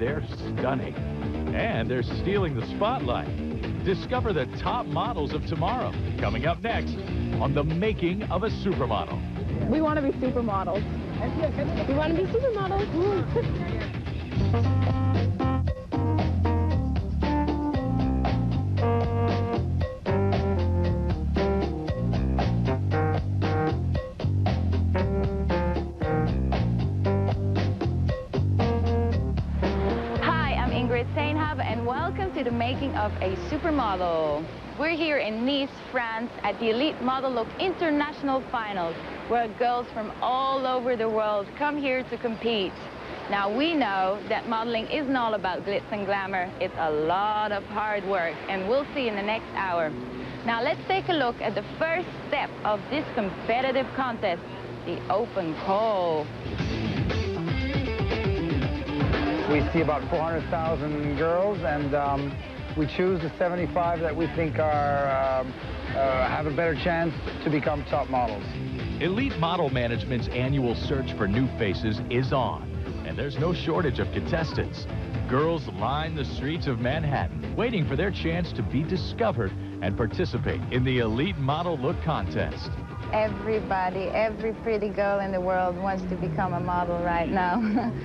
they're stunning. And they're stealing the spotlight. Discover the top models of tomorrow. Coming up next on The Making of a Supermodel. We want to be supermodels. We want to be supermodels. And welcome to The Making of a Supermodel. We're here in Nice, France at the Elite Model Look International Finals, where girls from all over the world come here to compete. Now we know that modeling isn't all about glitz and glamour, it's a lot of hard work, and we'll see in the next hour. Now let's take a look at the first step of this competitive contest, the open call. We see about 400,000 girls, and we choose the 75 that we think are have a better chance to become top models. Elite Model Management's annual search for new faces is on, and there's no shortage of contestants. Girls line the streets of Manhattan, waiting for their chance to be discovered and participate in the Elite Model Look contest. Everybody, every pretty girl in the world wants to become a model right now.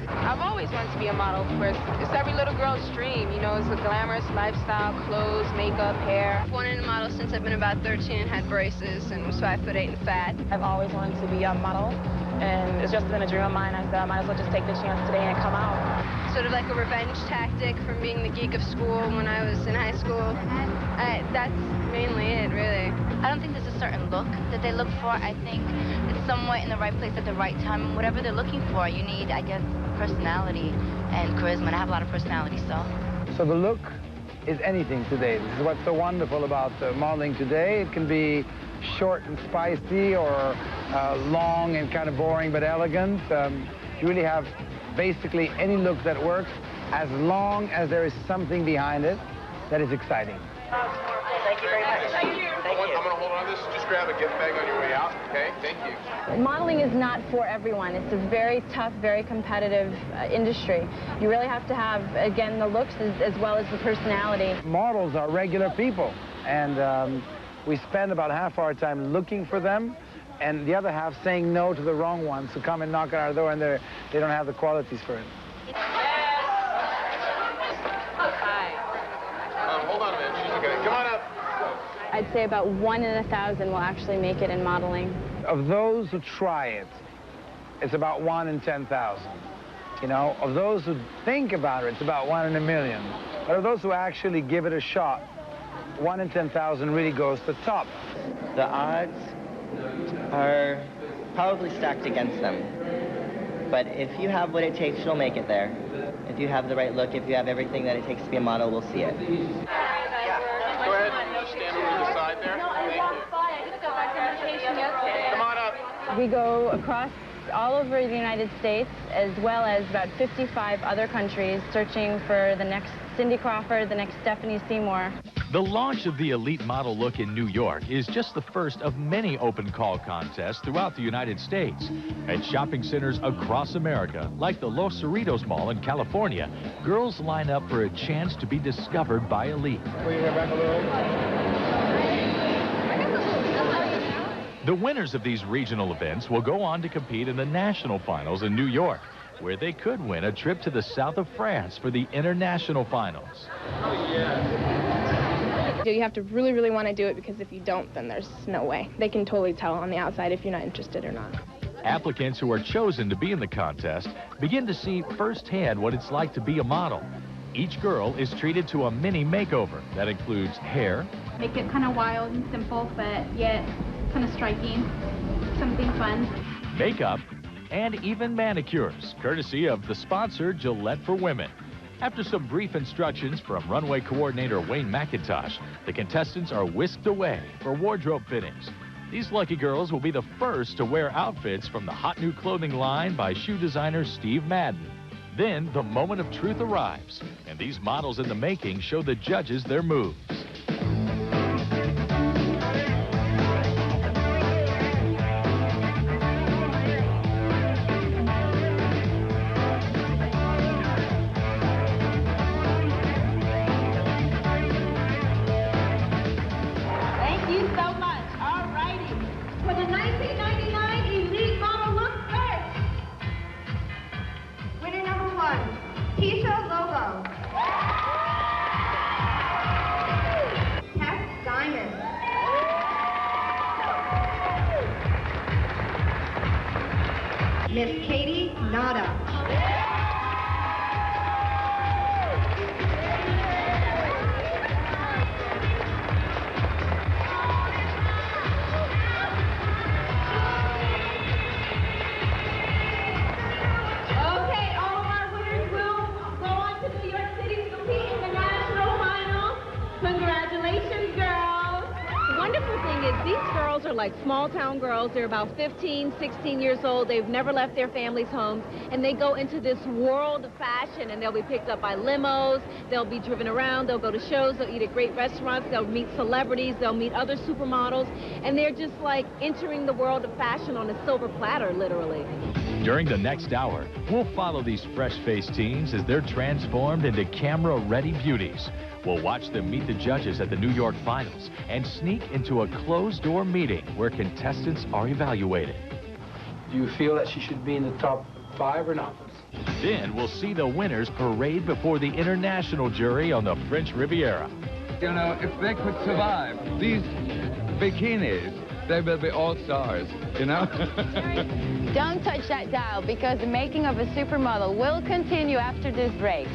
I've always wanted to be a model. It's every little girl's dream, you know, it's a glamorous lifestyle, clothes, makeup, hair. I've wanted to model since I've been about 13 and had braces and was 5'8" and fat. I've always wanted to be a model, and it's just been a dream of mine. I said I might as well just take the chance today and come out. Sort of like a revenge tactic from being the geek of school when I was in high school. That's mainly it, really. I don't think there's a certain look that they look for. I think it's somewhat in the right place at the right time. Whatever they're looking for, you need, I guess, personality and charisma. And I have a lot of personality, So the look is anything today. This is what's so wonderful about modeling today. It can be short and spicy, or long and kind of boring but elegant. You really have basically any look that works, as long as there is something behind it that is exciting. Thank you very much. Thank you. I'm going to hold on to this. Just grab a gift bag on your way out, okay? Thank you. Modeling is not for everyone. It's a very tough, very competitive industry. You really have to have, again, the looks as well as the personality. Models are regular people, and we spend about half our time looking for them, and the other half saying no to the wrong ones who come and knock on our door, and they don't have the qualities for it. Hold on a minute. She's okay. Come on up. I'd say about 1 in 1,000 will actually make it in modeling. Of those who try it, it's about 1 in 10,000. You know, of those who think about it, it's about 1 in a million. But of those who actually give it a shot, 1 in 10,000 really goes to the top. The odds are probably stacked against them. But if you have what it takes, you'll make it there. If you have the right look, if you have everything that it takes to be a model, we'll see it. Go ahead. Stand over to the side there. Thank you. Come on up. We go across all over the United States, as well as about 55 other countries, searching for the next Cindy Crawford, the next Stephanie Seymour. The launch of the Elite Model Look in New York is just the first of many open call contests throughout the United States. At shopping centers across America, like the Los Cerritos Mall in California, girls line up for a chance to be discovered by Elite. The winners of these regional events will go on to compete in the national finals in New York, where they could win a trip to the south of France for the international finals. You have to really, really want to do it, because if you don't, then there's no way. They can totally tell on the outside if you're not interested or not. Applicants who are chosen to be in the contest begin to see firsthand what it's like to be a model. Each girl is treated to a mini makeover that includes hair. Make it kind of wild and simple, but yet kind of striking, something fun. Makeup, and even manicures, courtesy of the sponsor Gillette for Women. After some brief instructions from runway coordinator Wayne McIntosh, the contestants are whisked away for wardrobe fittings. These lucky girls will be the first to wear outfits from the hot new clothing line by shoe designer Steve Madden. Then the moment of truth arrives, and these models in the making show the judges their moves. Miss Katie Nada. These girls are like small-town girls. They're about 15, 16 years old. They've never left their families' homes, and they go into this world of fashion, and they'll be picked up by limos. They'll be driven around. They'll go to shows. They'll eat at great restaurants. They'll meet celebrities. They'll meet other supermodels, and they're just like entering the world of fashion on a silver platter, literally. During the next hour, we'll follow these fresh-faced teens as they're transformed into camera-ready beauties. We'll watch them meet the judges at the New York finals and sneak into a closed-door meeting where contestants are evaluated. Do you feel that she should be in the top 5 or not? Then we'll see the winners parade before the international jury on the French Riviera. You know, if they could survive these bikinis, they will be all stars, you know? Don't touch that dial, because the making of a supermodel will continue after this break.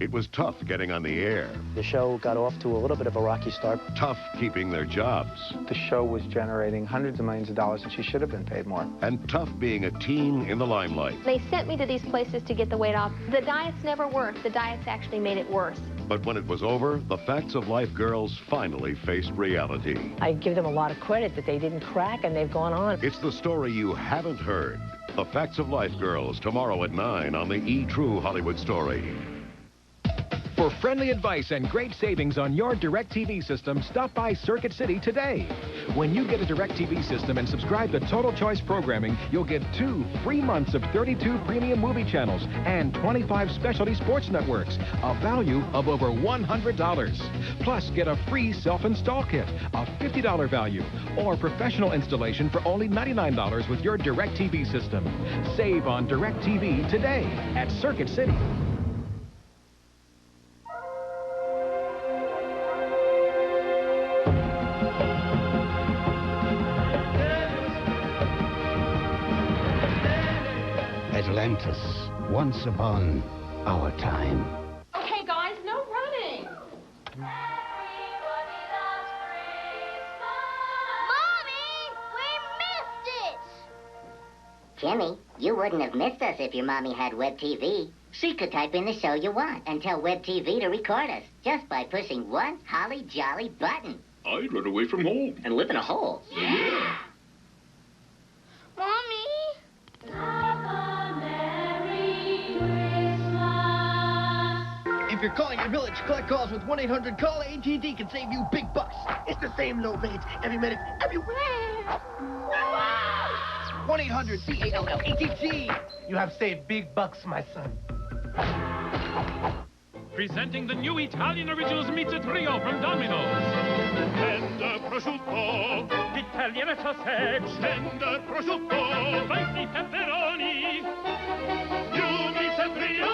It was tough getting on the air. The show got off to a little bit of a rocky start. Tough keeping their jobs. The show was generating hundreds of millions of dollars, and she should have been paid more. And tough being a teen in the limelight. They sent me to these places to get the weight off. The diets never worked. The diets actually made it worse. But when it was over, the Facts of Life girls finally faced reality. I give them a lot of credit that they didn't crack and they've gone on. It's the story you haven't heard. The Facts of Life girls, tomorrow at 9 on the E! True Hollywood Story. For friendly advice and great savings on your DirecTV system, stop by Circuit City today. When you get a DirecTV system and subscribe to Total Choice Programming, you'll get 2 free months of 32 premium movie channels and 25 specialty sports networks, a value of over $100. Plus, get a free self-install kit, a $50 value, or professional installation for only $99 with your DirecTV system. Save on DirecTV today at Circuit City. Atlantis, once upon our time. Okay, guys, no running. Mommy, we missed it! Jimmy, you wouldn't have missed us if your mommy had Web TV. She could type in the show you want and tell Web TV to record us just by pushing one holly jolly button. I'd run away from home. And live in a hole. Yeah. If you're calling your village, collect calls with 1-800-CALL. AT&T can save you big bucks. It's the same low rates every minute, everywhere. 1-800-CALL-ATT. You have saved big bucks, my son. Presenting the new Italian Originals Pizza Trio from Domino's. Tender prosciutto, Italian sausage, tender prosciutto, spicy pepperoni. New Pizza Trio,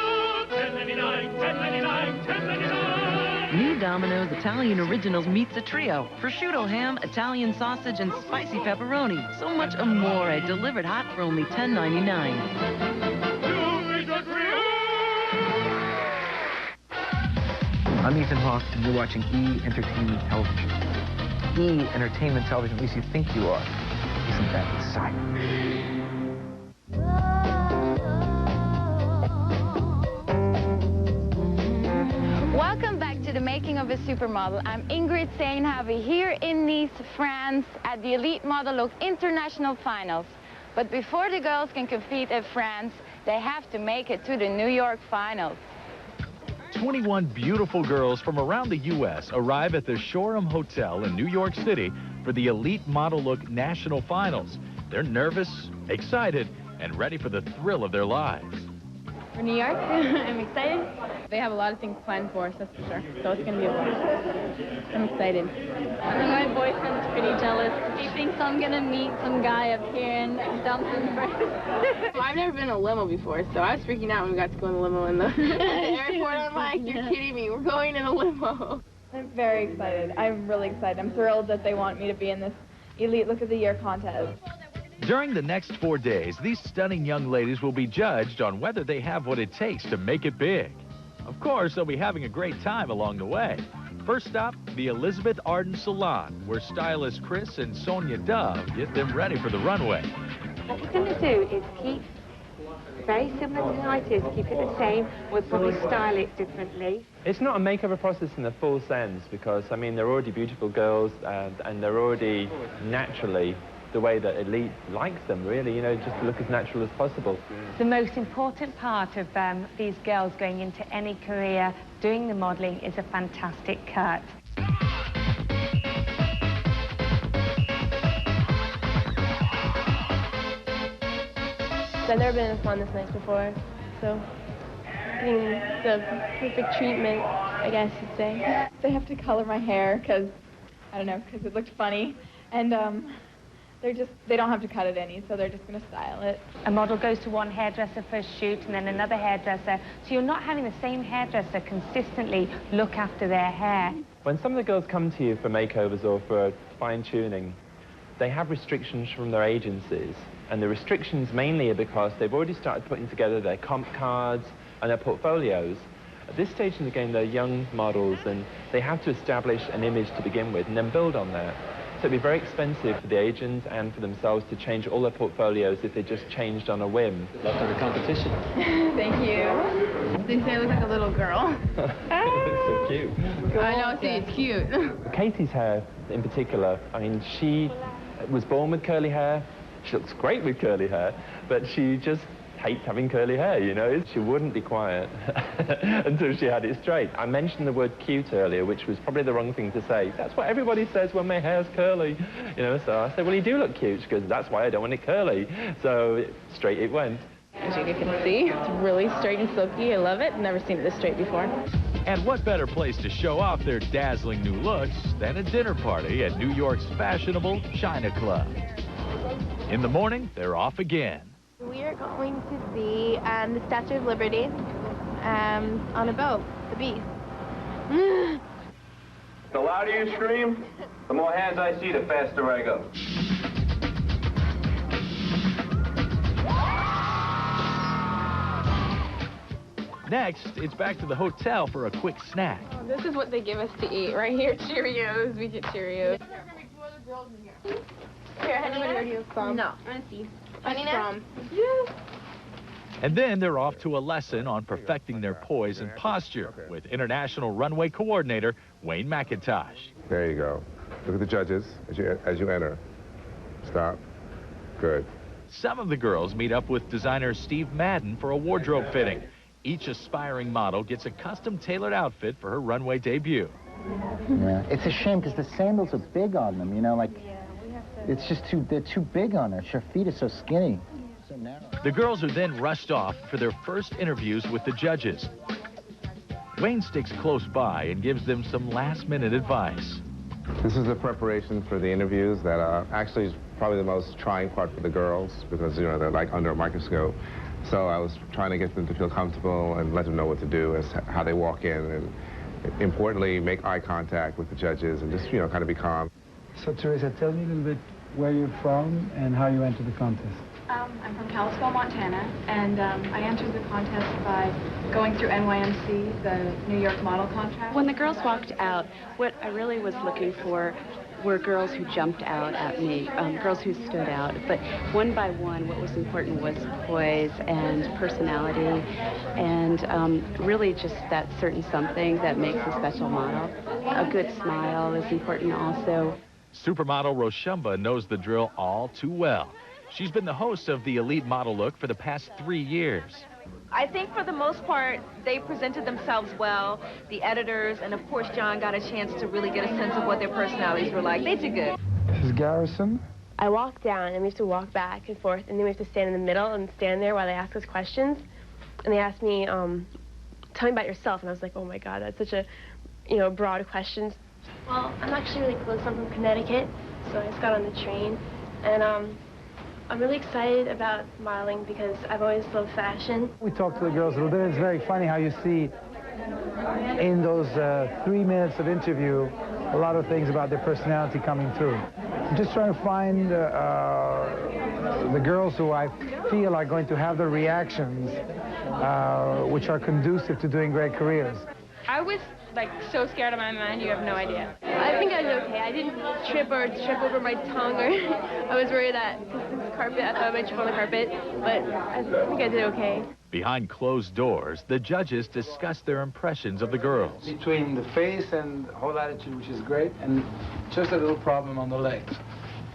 $10.99, $10.99, $10.99. New Domino's Italian Originals Pizza Trio. Prosciutto, ham, Italian sausage, and spicy pepperoni. So much amore delivered hot for only $10.99. New Pizza Trio! I'm Ethan Hawke, and you're watching E! Entertainment Television. E! Entertainment Television, at least you think you are. Isn't that exciting? Welcome back to the making of a supermodel. I'm Ingrid Seinhaven here in Nice, France, at the Elite Model Look International Finals. But before the girls can compete in France, they have to make it to the New York Finals. 21 beautiful girls from around the U.S. arrive at the Shoreham Hotel in New York City for the Elite Model Look National Finals. They're nervous, excited, and ready for the thrill of their lives. For New York, I'm excited. They have a lot of things planned for us, that's for sure. So it's going to be a blast. I'm excited. I think my boyfriend's pretty jealous. He thinks I'm going to meet some guy up here and dump him first. I've never been in a limo before, so I was freaking out when we got to go in the limo in the airport. I'm like, you're kidding me. We're going in a limo. I'm very excited. I'm really excited. I'm thrilled that they want me to be in this Elite Look of the Year contest. During the next 4 days, these stunning young ladies will be judged on whether they have what it takes to make it big. Of course, they'll be having a great time along the way. First stop, the Elizabeth Arden Salon, where stylists Chris and Sonia Dove get them ready for the runway. What we're going to do is keep very similar to the 90s, keep it the same. We'll probably style it differently. It's not a makeover process in the full sense because, I mean, they're already beautiful girls and they're already naturally the way that Elite likes them, really, you know, just to look as natural as possible. The most important part of these girls going into any career doing the modelling is a fantastic cut. I've never been in a salon this nice before, so getting the perfect treatment, I guess you'd say. They have to color my hair because, I don't know, because it looked funny, and they don't have to cut it any, so they're just going to style it. A model goes to one hairdresser for a shoot and then another hairdresser, so you're not having the same hairdresser consistently look after their hair. When some of the girls come to you for makeovers or for fine-tuning, they have restrictions from their agencies, and the restrictions mainly are because they've already started putting together their comp cards and their portfolios. At this stage in the game, they're young models, and they have to establish an image to begin with and then build on that. So it'd be very expensive for the agents and for themselves to change all their portfolios if they just changed on a whim. Luck on the competition. Thank you. They say I look like a little girl. It's so cute. I know, see, it's cute. Katie's hair, in particular, I mean, she was born with curly hair. She looks great with curly hair, but she just hates having curly hair, you know? She wouldn't be quiet until she had it straight. I mentioned the word cute earlier, which was probably the wrong thing to say. That's what everybody says when my hair's curly, you know? So I said, well, you do look cute. She goes, that's why I don't want it curly. So straight it went. As you can see, it's really straight and silky. I love it. Never seen it this straight before. And what better place to show off their dazzling new looks than a dinner party at New York's fashionable China Club. In the morning, they're off again. We are going to see the Statue of Liberty on a boat, the beast. The louder you scream, the more hands I see, the faster I go. Next, it's back to the hotel for a quick snack. Oh, this is what they give us to eat right here. Cheerios. We get Cheerios. Here, honey, where are you from? No, I want to see. From. Yeah. And then they're off to a lesson on perfecting their poise and posture with international runway coordinator Wayne McIntosh. There you go. Look at the judges as you enter. Stop. Good. Some of the girls meet up with designer Steve Madden for a wardrobe fitting. Each aspiring model gets a custom-tailored outfit for her runway debut. Yeah, it's a shame because the sandals are big on them, you know, like, it's just they're too big on her. Her feet are so skinny, so narrow. The girls are then rushed off for their first interviews with the judges. Wayne sticks close by and gives them some last-minute advice. This is the preparation for the interviews that actually is probably the most trying part for the girls because, you know, they're like under a microscope. So I was trying to get them to feel comfortable and let them know what to do as how they walk in, and importantly, make eye contact with the judges and just, you know, kind of be calm. So, Teresa, tell me a little bit where you're from and how you entered the contest. I'm from Kalispell, Montana, and I entered the contest by going through NYMC, the New York model contract. When the girls walked out, what I really was looking for were girls who jumped out at me, girls who stood out. But one by one, what was important was poise and personality and really just that certain something that makes a special model. A good smile is important also. Supermodel Roshumba knows the drill all too well. She's been the host of the Elite Model Look for the past 3 years. I think for the most part, they presented themselves well. The editors and, of course, John got a chance to really get a sense of what their personalities were like. They did good. This is Garrison. I walk down, and we have to walk back and forth, and then we have to stand in the middle and stand there while they ask us questions. And they asked me, tell me about yourself. And I was like, oh, my God, that's such a, you know, broad question. Well, I'm actually really close. I'm from Connecticut, so I just got on the train. And I'm really excited about modeling because I've always loved fashion. We talked to the girls a little bit. It's very funny how you see in those 3 minutes of interview, a lot of things about their personality coming through. I'm just trying to find the girls who I feel are going to have the reactions which are conducive to doing great careers. I was like so scared of my mind, you have no idea. I think I did okay. I didn't trip over my tongue, or I was worried that because this carpet, I thought I might trip on the carpet, but I think I did okay. Behind closed doors, the judges discuss their impressions of the girls. Between the face and the whole attitude, which is great, and just a little problem on the legs.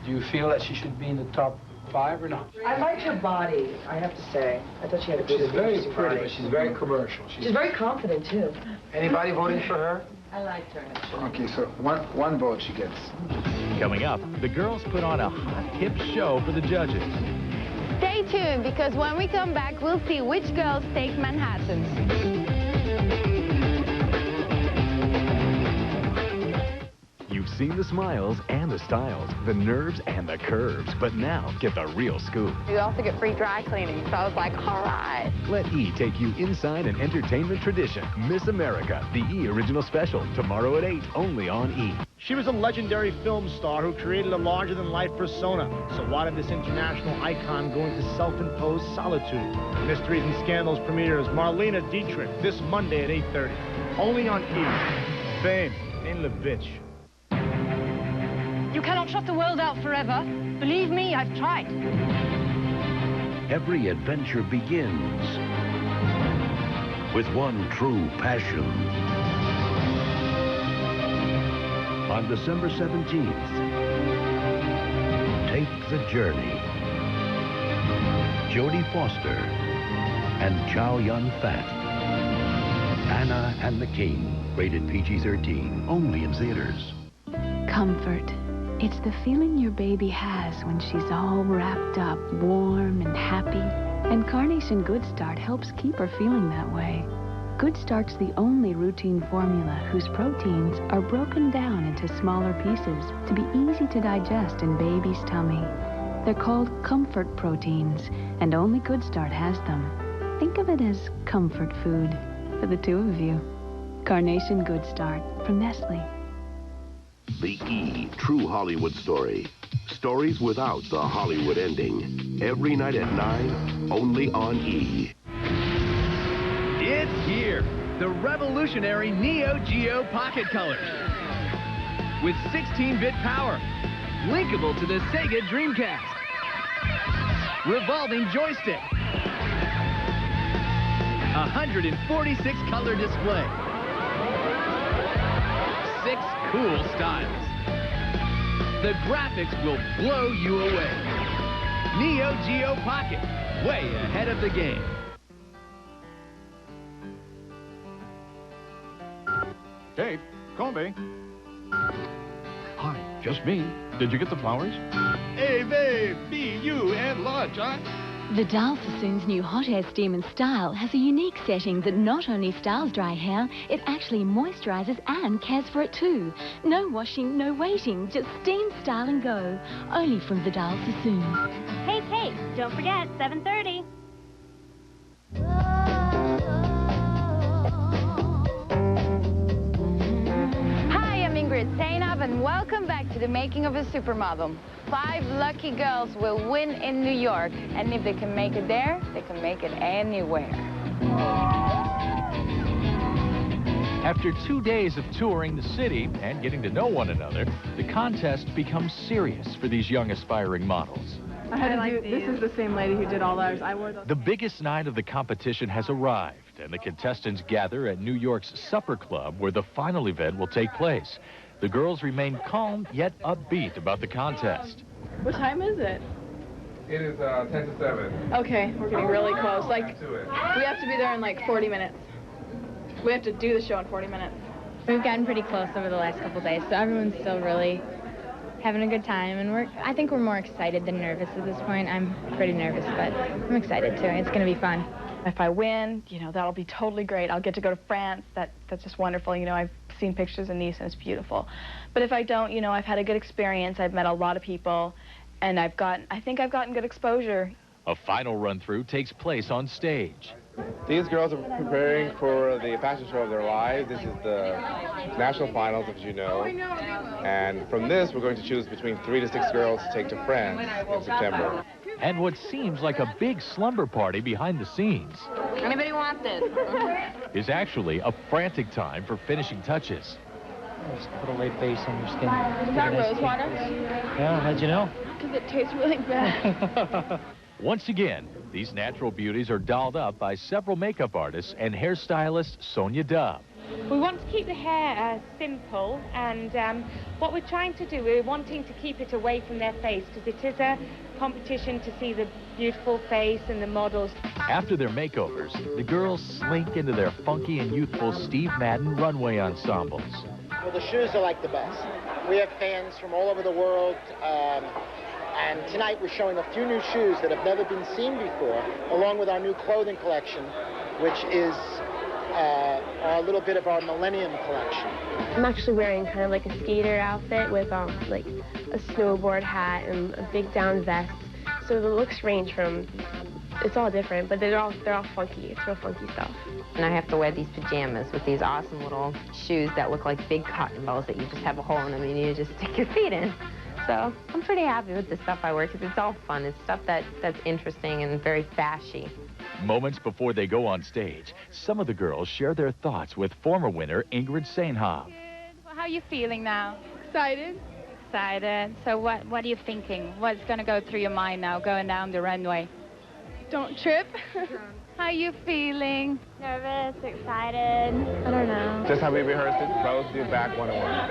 Do you feel that she should be in the top 5 or not? I liked her body, I have to say. I thought she had a good, She's very interesting pretty, body. but she's very commercial. She's very confident, too. Anybody voting for her? I liked her. Okay, so one vote she gets. Coming up, the girls put on a hot, hip show for the judges. Stay tuned, because when we come back, we'll see which girls take Manhattans. You've seen the smiles and the styles, the nerves and the curves, but now get the real scoop. You also get free dry cleaning, so I was like, all right. Let E take you inside an entertainment tradition. Miss America, the E original special, tomorrow at 8, only on E. She was a legendary film star who created a larger-than-life persona. So why did this international icon go into self-imposed solitude? Mysteries and Scandals premieres Marlena Dietrich this Monday at 8:30. Only on E. Fame in the bitch. You cannot shut the world out forever. Believe me, I've tried. Every adventure begins with one true passion. On December 17th, take the journey. Jodie Foster and Chow Yun-fat. Anna and the King, rated PG-13, only in theaters. Comfort. It's the feeling your baby has when she's all wrapped up, warm and happy. And Carnation Good Start helps keep her feeling that way. Good Start's the only routine formula whose proteins are broken down into smaller pieces to be easy to digest in baby's tummy. They're called comfort proteins, and only Good Start has them. Think of it as comfort food for the two of you. Carnation Good Start from Nestle. The E! True Hollywood Story. Stories without the Hollywood ending. Every night at 9, only on E! It's here, the revolutionary Neo Geo Pocket Color. With 16-bit power, linkable to the Sega Dreamcast. Revolving joystick. 146 color display. 6 cool styles. The graphics will blow you away. Neo Geo Pocket, way ahead of the game. Kate, Colby. Hi, just me. Did you get the flowers? Hey, babe, me, you, and lunch, huh? The Dial Sassoon's new Hot Air Steam and Style has a unique setting that not only styles dry hair, it actually moisturizes and cares for it too. No washing, no waiting, just steam, style and go. Only from the Dial Sassoon. Hey, Kate, don't forget, 7:30. Hi, I'm Ingrid Zainab, and welcome back to the making of a supermodel. 5 lucky girls will win in New York, and if they can make it there, they can make it anywhere. After 2 days of touring the city and getting to know one another, the contest becomes serious for these young aspiring models. This is the same lady who did all ours. I wore those. The biggest night of the competition has arrived, and the contestants gather at New York's Supper Club, where the final event will take place. The girls remain calm yet upbeat about the contest. What time is it? It is 10 to 7. Okay, we're getting really close. Like, we have to be there in like 40 minutes. We have to do the show in 40 minutes. We've gotten pretty close over the last couple days, so everyone's still really having a good time, and I think we're more excited than nervous at this point. I'm pretty nervous, but I'm excited too. It's going to be fun. If I win, you know, that'll be totally great. I'll get to go to France. That's just wonderful. You know, I've seen pictures of Nice, and it's beautiful. But if I don't, you know, I've had a good experience. I've met a lot of people, and I think I've gotten good exposure. A final run-through takes place on stage. These girls are preparing for the fashion show of their lives. This is the national finals, as you know. And from this, we're going to choose between 3 to 6 girls to take to France in September. And what seems like a big slumber party behind the scenes Anybody want this? is actually a frantic time for finishing touches. Just put a light base on your skin. Is that rose water? Yeah, how'd you know? Because it tastes really bad. Once again, these natural beauties are dolled up by several makeup artists and hairstylist Sonia Dove. We want to keep the hair simple, and what we're trying to do, we're wanting to keep it away from their face, because it is a competition to see the beautiful face and the models. After their makeovers, the girls slink into their funky and youthful Steve Madden runway ensembles. Well, the shoes are like the best. We have fans from all over the world, and tonight we're showing a few new shoes that have never been seen before, along with our new clothing collection, which is a little bit of our Millennium collection. I'm actually wearing kind of like a skater outfit with like a snowboard hat and a big down vest. So the looks range from, it's all different, but they're all funky. It's real funky stuff. And I have to wear these pajamas with these awesome little shoes that look like big cotton balls that you just have a hole in them and you just stick your feet in. So I'm pretty happy with the stuff I wear because it's all fun. It's stuff that's interesting and very fashy. Moments before they go on stage, some of the girls share their thoughts with former winner Ingrid Sainhoff. Well, how are you feeling now? Excited. Excited. So what are you thinking? What's going to go through your mind now going down the runway? Don't trip. How are you feeling? Nervous, excited. I don't know. Just how we rehearsed it, both do back 101.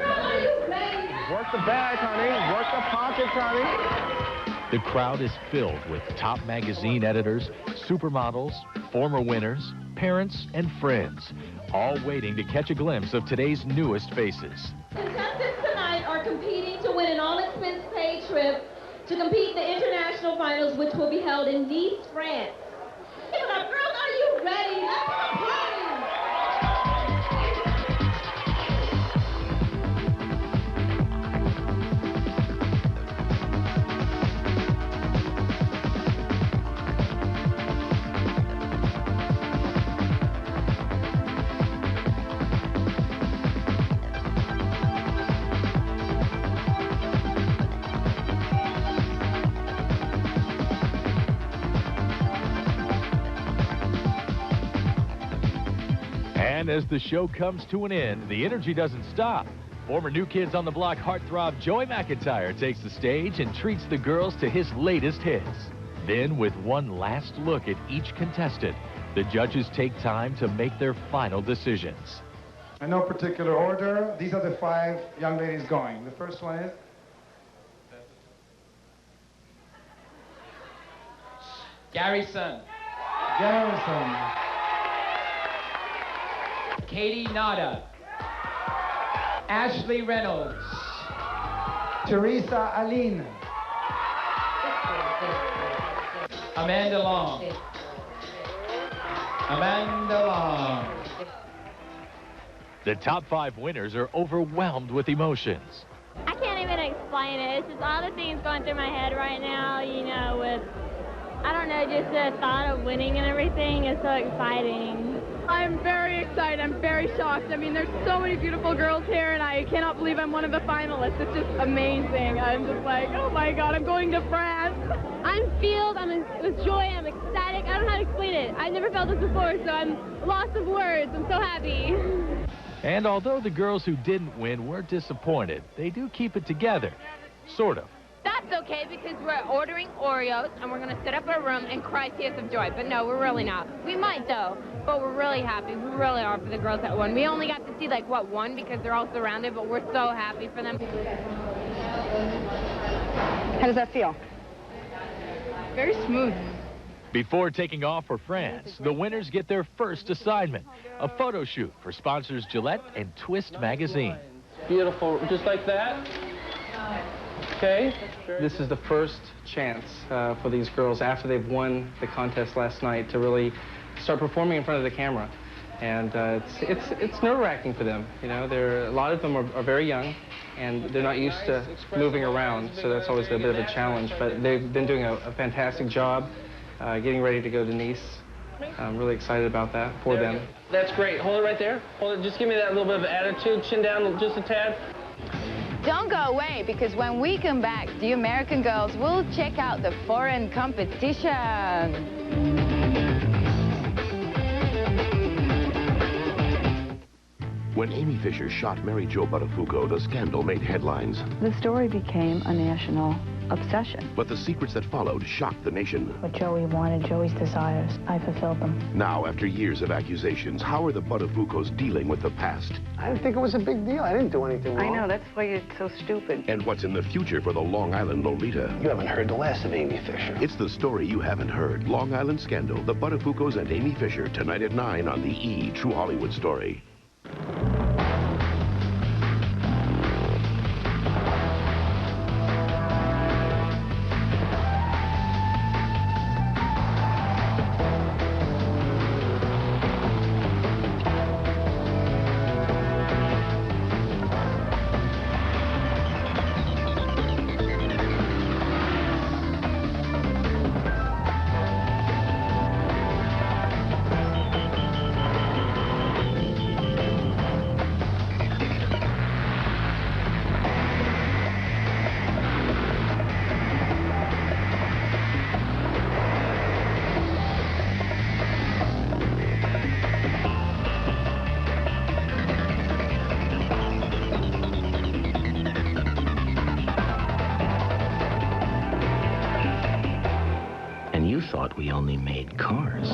Work the bag, honey. Work the pockets, honey. The crowd is filled with top magazine editors, supermodels, former winners, parents, and friends, all waiting to catch a glimpse of today's newest faces. Contestants tonight are competing to win an all-expense-paid trip to compete in the international finals, which will be held in Nice, France. Give it up, girls. Are you ready? Let's have a party. And as the show comes to an end, the energy doesn't stop. Former New Kids on the Block heartthrob Joey McIntyre takes the stage and treats the girls to his latest hits. Then, with one last look at each contestant, the judges take time to make their final decisions. In no particular order, these are the 5 young ladies going. The first one is Garrison. Garrison. Katie Nada. Ashley Reynolds. Teresa Aline. Amanda Long. Amanda Long. The top 5 winners are overwhelmed with emotions. I can't even explain it. It's just all the things going through my head right now, you know, with, I don't know, just the thought of winning and everything is so exciting. I'm very excited. I'm very shocked. I mean, there's so many beautiful girls here, and I cannot believe I'm one of the finalists. It's just amazing. I'm just like, oh my God, I'm going to France. I'm filled with joy. I'm ecstatic. I don't know how to explain it. I've never felt this before, so I'm lost of words. I'm so happy. And although the girls who didn't win were disappointed, they do keep it together. Sort of. That's okay, because we're ordering Oreos, and we're going to sit up in a room and cry tears of joy. But no, we're really not. We might, though, but we're really happy. We really are for the girls that won. We only got to see, like, what, one, because they're all surrounded, but we're so happy for them. How does that feel? Very smooth. Before taking off for France, the winners get their first assignment, a photo shoot for sponsors Gillette and Twist magazine. Beautiful, just like that. Okay. This is the first chance for these girls after they've won the contest last night to really start performing in front of the camera. And it's nerve-wracking for them. You know, a lot of them are very young, and they're not used to moving around, so that's always a bit of a challenge. But they've been doing a fantastic job getting ready to go to Nice. I'm really excited about that for them. That's great. Hold it right there. Hold it. Just give me that little bit of attitude. Chin down just a tad. Don't go away, because when we come back, the American girls will check out the foreign competition. When Amy Fisher shot Mary Jo Buttafuoco, the scandal made headlines. The story became a national obsession. But the secrets that followed shocked the nation. What Joey wanted, Joey's desires, I fulfilled them. Now, after years of accusations, how are the Buttafuocos dealing with the past? I didn't think it was a big deal. I didn't do anything wrong. I know, that's why you're so stupid. And what's in the future for the Long Island Lolita? You haven't heard the last of Amy Fisher. It's the story you haven't heard. Long Island Scandal, the Buttafuocos and Amy Fisher, tonight at 9 on the E! True Hollywood Story. You thought we only made cars.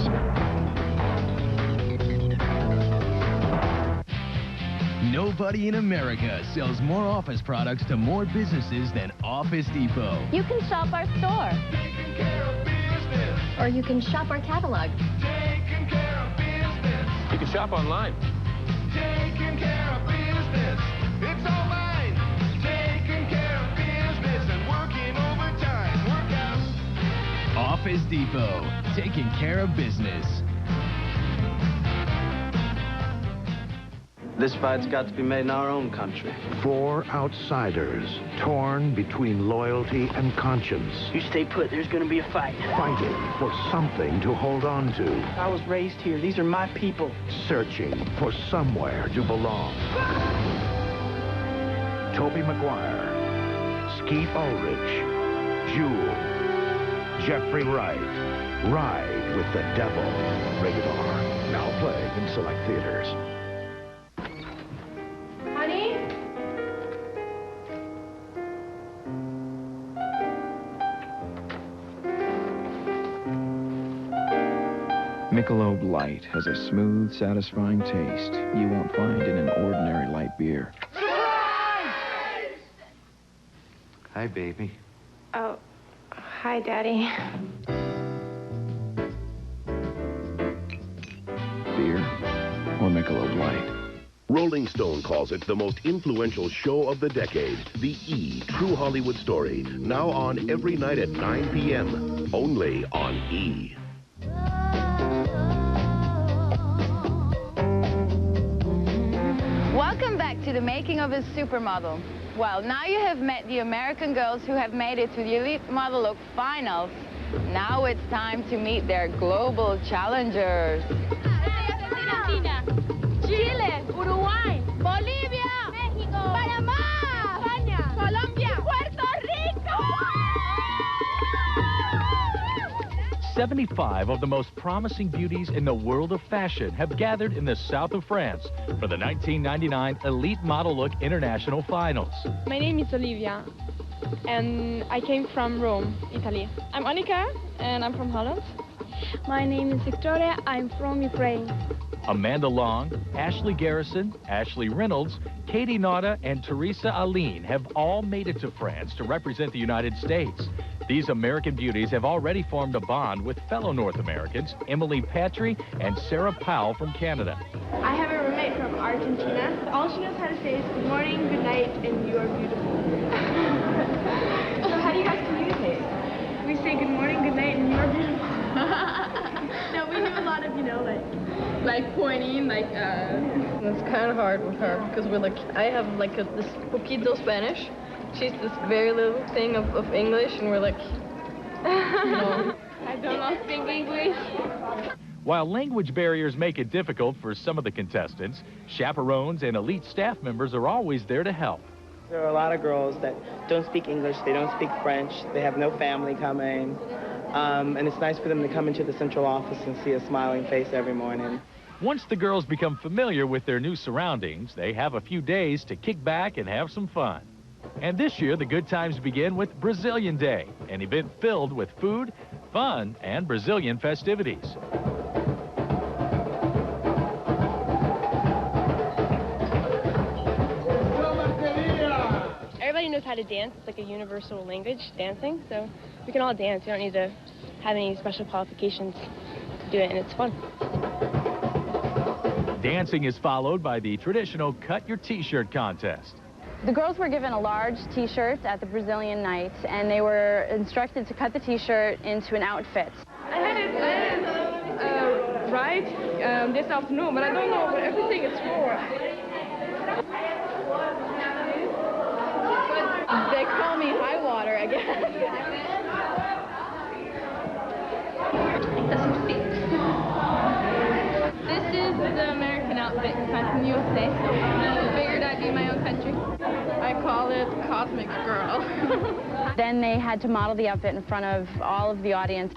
Nobody in America sells more office products to more businesses than Office Depot. You can shop our store. Or you can shop our catalog. You can shop online. Taking care of business. It's all mine. Taking care of business and working overtime. Work out. Office Depot, taking care of business. This fight's got to be made in our own country. 4 outsiders, torn between loyalty and conscience. You stay put, there's gonna be a fight. Fighting for something to hold on to. I was raised here. These are my people. Searching for somewhere to belong. Tobey Maguire, Skeet Ulrich, Jewel, Jeffrey Wright, Ride with the Devil. Rated R. Now playing in select theaters. Honey? Michelob Light has a smooth, satisfying taste you won't find in an ordinary light beer. Hi, baby. Oh, hi, Daddy. Beer or Michelob Light? Rolling Stone calls it the most influential show of the decade. The E! True Hollywood Story. Now on every night at 9 p.m. Only on E! Welcome back to the making of a supermodel. Well, now you have met the American girls who have made it to the Elite Model Look finals. Now it's time to meet their global challengers. Chile, Uruguay, Bolivia, México, Panamá, España, Colombia, Puerto Rico. 75 of the most promising beauties in the world of fashion have gathered in the south of France for the 1999 Elite Model Look International Finals. My name is Olivia, and I came from Rome, Italy. I'm Annika, and I'm from Holland. My name is Victoria. I'm from Ukraine. Amanda Long, Ashley Garrison, Ashley Reynolds, Katie Nauta, and Teresa Aline have all made it to France to represent the United States. These American beauties have already formed a bond with fellow North Americans, Emily Patry and Sarah Powell from Canada. I have a roommate from Argentina. All she knows how to say is good morning, good night, and you are beautiful. So how do you guys communicate? We say good morning, good night, and you are beautiful. No, we do a lot of, like pointing, It's kind of hard with her because we're like, I have like this poquito Spanish. She's this very little thing of English, and we're like, I don't know speak English. While language barriers make it difficult for some of the contestants, chaperones and elite staff members are always there to help. There are a lot of girls that don't speak English, they don't speak French, they have no family coming, and it's nice for them to come into the central office and see a smiling face every morning. Once the girls become familiar with their new surroundings, they have a few days to kick back and have some fun. And this year, the good times begin with Brazilian Day, an event filled with food, fun, and Brazilian festivities. Everybody knows how to dance. It's like a universal language, dancing, so we can all dance. You don't need to have any special qualifications to do it, and it's fun. Dancing is followed by the traditional Cut Your T-Shirt contest. The girls were given a large T-shirt at the Brazilian night, and they were instructed to cut the T-shirt into an outfit. I had it right this afternoon, but I don't know what everything is for. They call me high water again. This is the American outfit, I'm from USA, so I figured I'd be my own country. I call it Cosmic Girl. Then they had to model the outfit in front of all of the audience.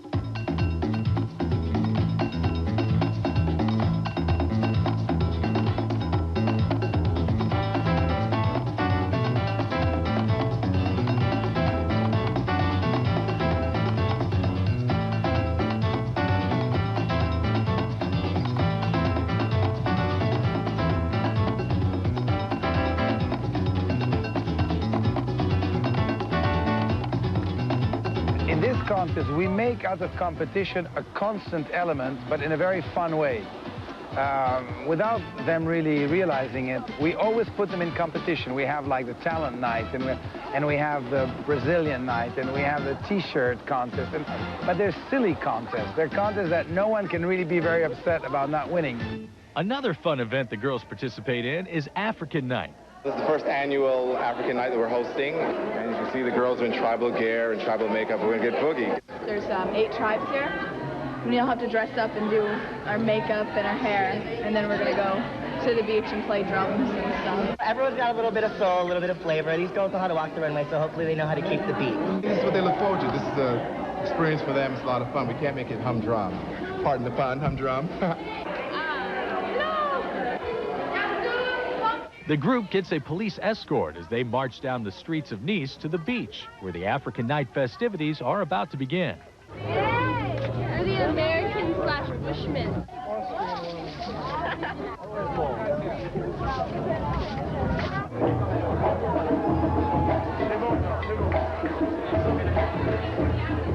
In this contest, we make out of competition a constant element, but in a very fun way. Without them really realizing it, we always put them in competition. We have like the talent night, and we have the Brazilian night, and we have the T-shirt contest. But they're silly contests. They're contests that no one can really be very upset about not winning. Another fun event the girls participate in is African Night. This is the first annual African night that we're hosting. And you can see the girls are in tribal gear and tribal makeup. We're going to get boogie. There's 8 tribes here. We all have to dress up and do our makeup and our hair, and then we're going to go to the beach and play drums and stuff. Everyone's got a little bit of soul, a little bit of flavor. These girls know how to walk the runway, so hopefully they know how to keep the beat. This is what they look forward to. This is an experience for them. It's a lot of fun. We can't make it humdrum. Pardon the pun, humdrum. The group gets a police escort as they march down the streets of Nice to the beach, where the African Night festivities are about to begin. We're the American/Bushmen.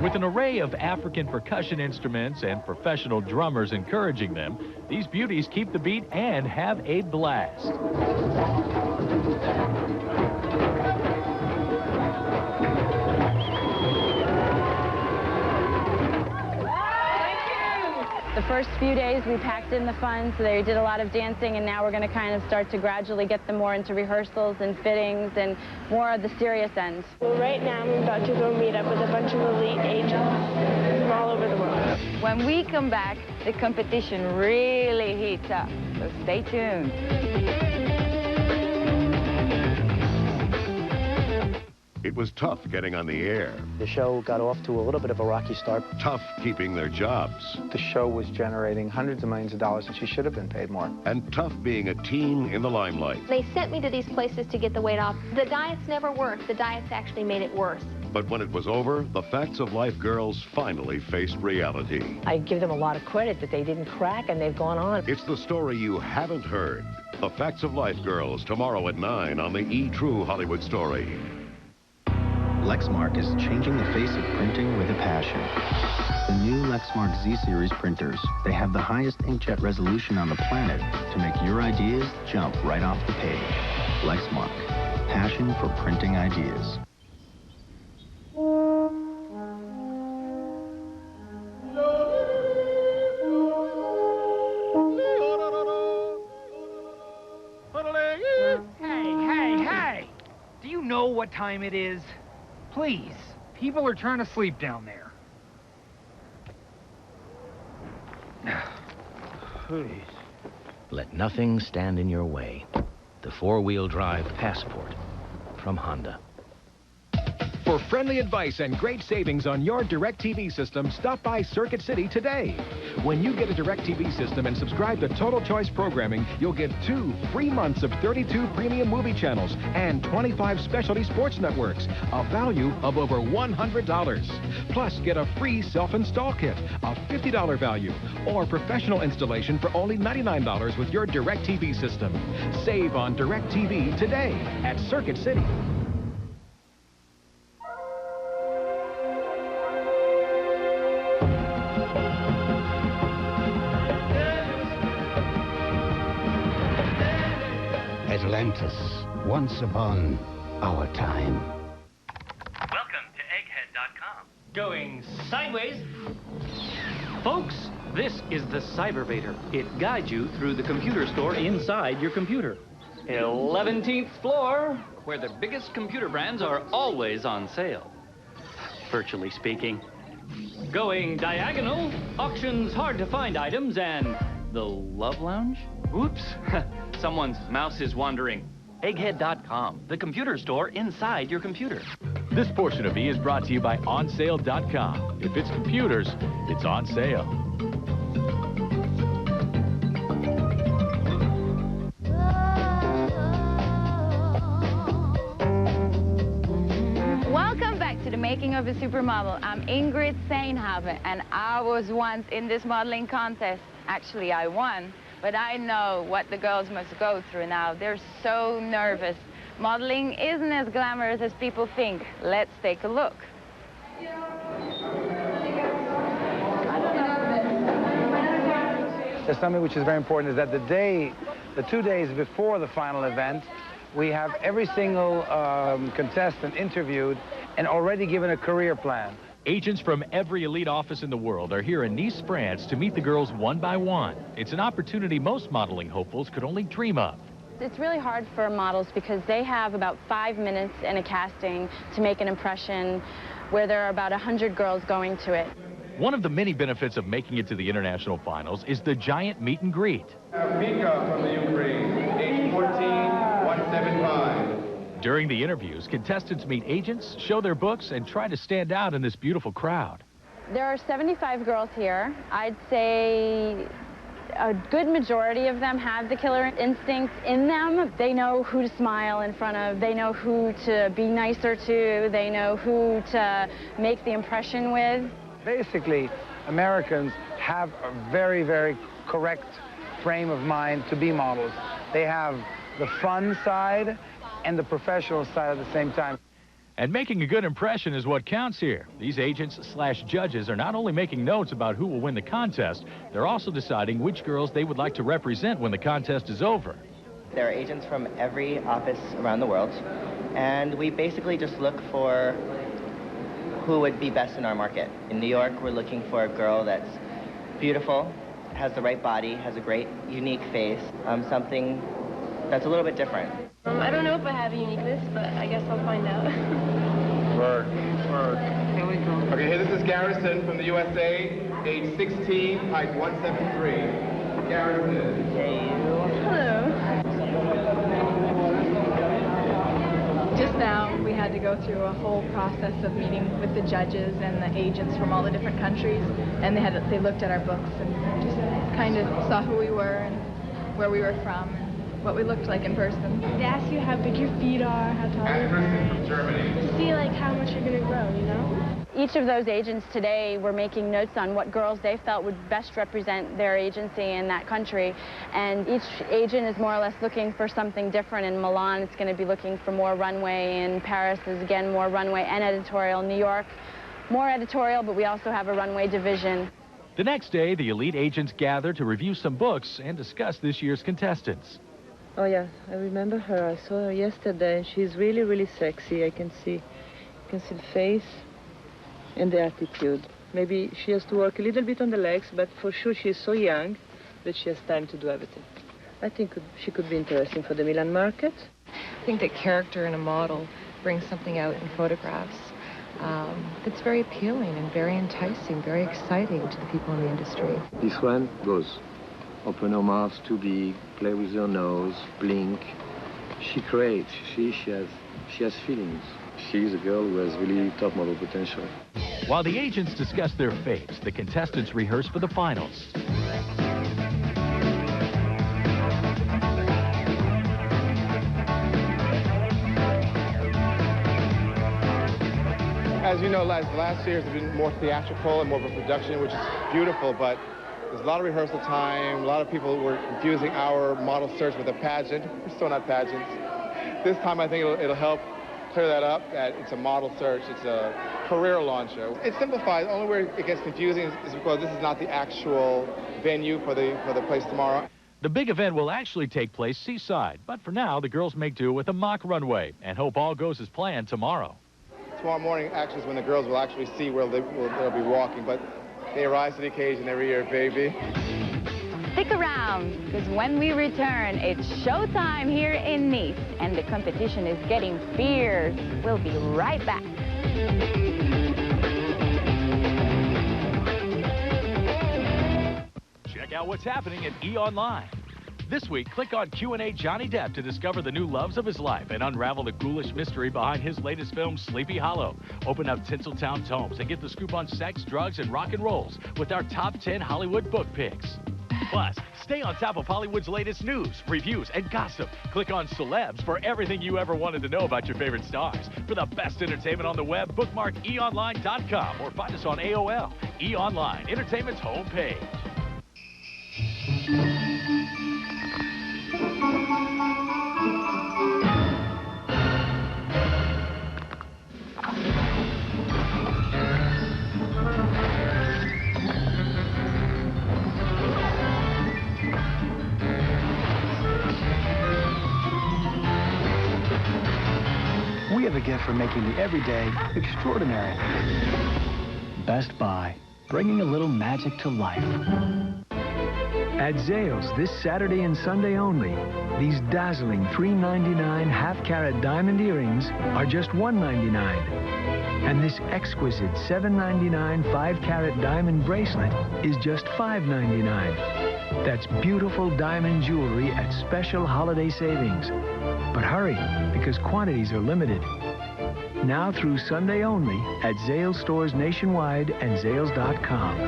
With an array of African percussion instruments and professional drummers encouraging them, these beauties keep the beat and have a blast. The first few days we packed in the fun, so they did a lot of dancing, and now we're going to kind of start to gradually get them more into rehearsals and fittings and more of the serious end. Well, right now I'm about to go meet up with a bunch of elite agents from all over the world. When we come back, the competition really heats up, so stay tuned. It was tough getting on the air. The show got off to a little bit of a rocky start. Tough keeping their jobs. The show was generating hundreds of millions of dollars, and she should have been paid more. And tough being a teen in the limelight. They sent me to these places to get the weight off. The diets never worked. The diets actually made it worse. But when it was over, the Facts of Life girls finally faced reality. I give them a lot of credit that they didn't crack and they've gone on. It's the story you haven't heard. The Facts of Life girls, tomorrow at 9 on the E! True Hollywood Story. Lexmark is changing the face of printing with a passion. The new Lexmark Z-Series printers. They have the highest inkjet resolution on the planet to make your ideas jump right off the page. Lexmark. Passion for printing ideas. Hey! Do you know what time it is? Please, people are trying to sleep down there. Let nothing stand in your way. The four-wheel drive Passport from Honda. For friendly advice and great savings on your DirecTV system, stop by Circuit City today. When you get a DirecTV system and subscribe to Total Choice Programming, you'll get 2 free months of 32 premium movie channels and 25 specialty sports networks, a value of over $100. Plus, get a free self-install kit, a $50 value, or professional installation for only $99 with your DirecTV system. Save on DirecTV today at Circuit City. Atlantis, once upon our time. Welcome to egghead.com. Going sideways. Folks, this is the Cybervator. It guides you through the computer store inside your computer. 11th floor, where the biggest computer brands are always on sale. Virtually speaking. Going diagonal, auctions hard to find items, and the Love Lounge? Whoops, someone's mouse is wandering. Egghead.com, the computer store inside your computer. This portion of E is brought to you by OnSale.com. If it's computers, it's on sale. Welcome back to the Making of a Supermodel. I'm Ingrid Seinhaven, and I was once in this modeling contest. Actually, I won, but I know what the girls must go through now. They're so nervous. Modeling isn't as glamorous as people think. Let's take a look. There's something which is very important, is that the 2 days before the final event, we have every single contestant interviewed and already given a career plan. Agents from every elite office in the world are here in Nice, France to meet the girls one by one. It's an opportunity most modeling hopefuls could only dream of. It's really hard for models because they have about 5 minutes in a casting to make an impression where there are about 100 girls going to it. One of the many benefits of making it to the international finals is the giant meet and greet. Mika from the Ukraine, age 14, 175. During the interviews, contestants meet agents, show their books, and try to stand out in this beautiful crowd. There are 75 girls here. I'd say a good majority of them have the killer instinct in them. They know who to smile in front of. They know who to be nicer to. They know who to make the impression with. Basically, Americans have a very, very correct frame of mind to be models. They have the fun side and the professional side at the same time. And making a good impression is what counts here. These agents/judges are not only making notes about who will win the contest, they're also deciding which girls they would like to represent when the contest is over. There are agents from every office around the world, and we basically just look for who would be best in our market. In New York, we're looking for a girl that's beautiful, has the right body, has a great, unique face, something that's a little bit different. I don't know if I have uniqueness, but I guess I'll find out. Work. Here we go. Okay, here, this is Garrison from the USA, age 16, height 173. Garrison. Hello. Just now, we had to go through a whole process of meeting with the judges and the agents from all the different countries, and they looked at our books and just kind of saw who we were and where we were from and what we looked like in person. They ask you how big your feet are, how tall you are. From Germany. To see like how much you're going to grow, you know? Each of those agents today were making notes on what girls they felt would best represent their agency in that country. And each agent is more or less looking for something different. In Milan, it's going to be looking for more runway. In Paris is, again, more runway and editorial. New York, more editorial, but we also have a runway division. The next day, the elite agents gather to review some books and discuss this year's contestants. Oh, yeah, I remember her. I saw her yesterday, and she's really, really sexy. I can see the face and the attitude. Maybe she has to work a little bit on the legs, but for sure she is so young that she has time to do everything. I think she could be interesting for the Milan market. I think that character in a model brings something out in photographs that's very appealing and very enticing, very exciting to the people in the industry. This one goes open her mouth too big, play with her nose, blink. She creates. She has feelings. She's a girl who has really top model potential. While the agents discuss their fates, the contestants rehearse for the finals. As you know, last year has been more theatrical and more of a production, which is beautiful, but there's a lot of rehearsal time. A lot of people were confusing our model search with a pageant. We're still not pageants. This time I think it'll help clear that up, that it's a model search, it's a career launcher. It's simplified. The only where it gets confusing is because this is not the actual venue for the place tomorrow. The big event will actually take place seaside, but for now, the girls make do with a mock runway and hope all goes as planned tomorrow. Tomorrow morning actually is when the girls will actually see where they'll be walking, but they rise to the occasion every year, baby. Stick around, because when we return, it's showtime here in Nice, and the competition is getting fierce. We'll be right back. Check out what's happening at E! Online. This week, click on Q&A Johnny Depp to discover the new loves of his life and unravel the ghoulish mystery behind his latest film, Sleepy Hollow. Open up Tinseltown Tomes and get the scoop on sex, drugs, and rock and rolls with our top 10 Hollywood book picks. Plus, stay on top of Hollywood's latest news, reviews, and gossip. Click on Celebs for everything you ever wanted to know about your favorite stars. For the best entertainment on the web, bookmark eonline.com or find us on AOL. E! Online, entertainment's homepage. We have a gift for making the everyday extraordinary. Best Buy, bringing a little magic to life. At Zales this Saturday and Sunday only, these dazzling $3.99 half-carat diamond earrings are just $1.99. And this exquisite $7.99 5-carat diamond bracelet is just $5.99. That's beautiful diamond jewelry at special holiday savings. But hurry, because quantities are limited. Now through Sunday only at Zales stores nationwide and Zales.com.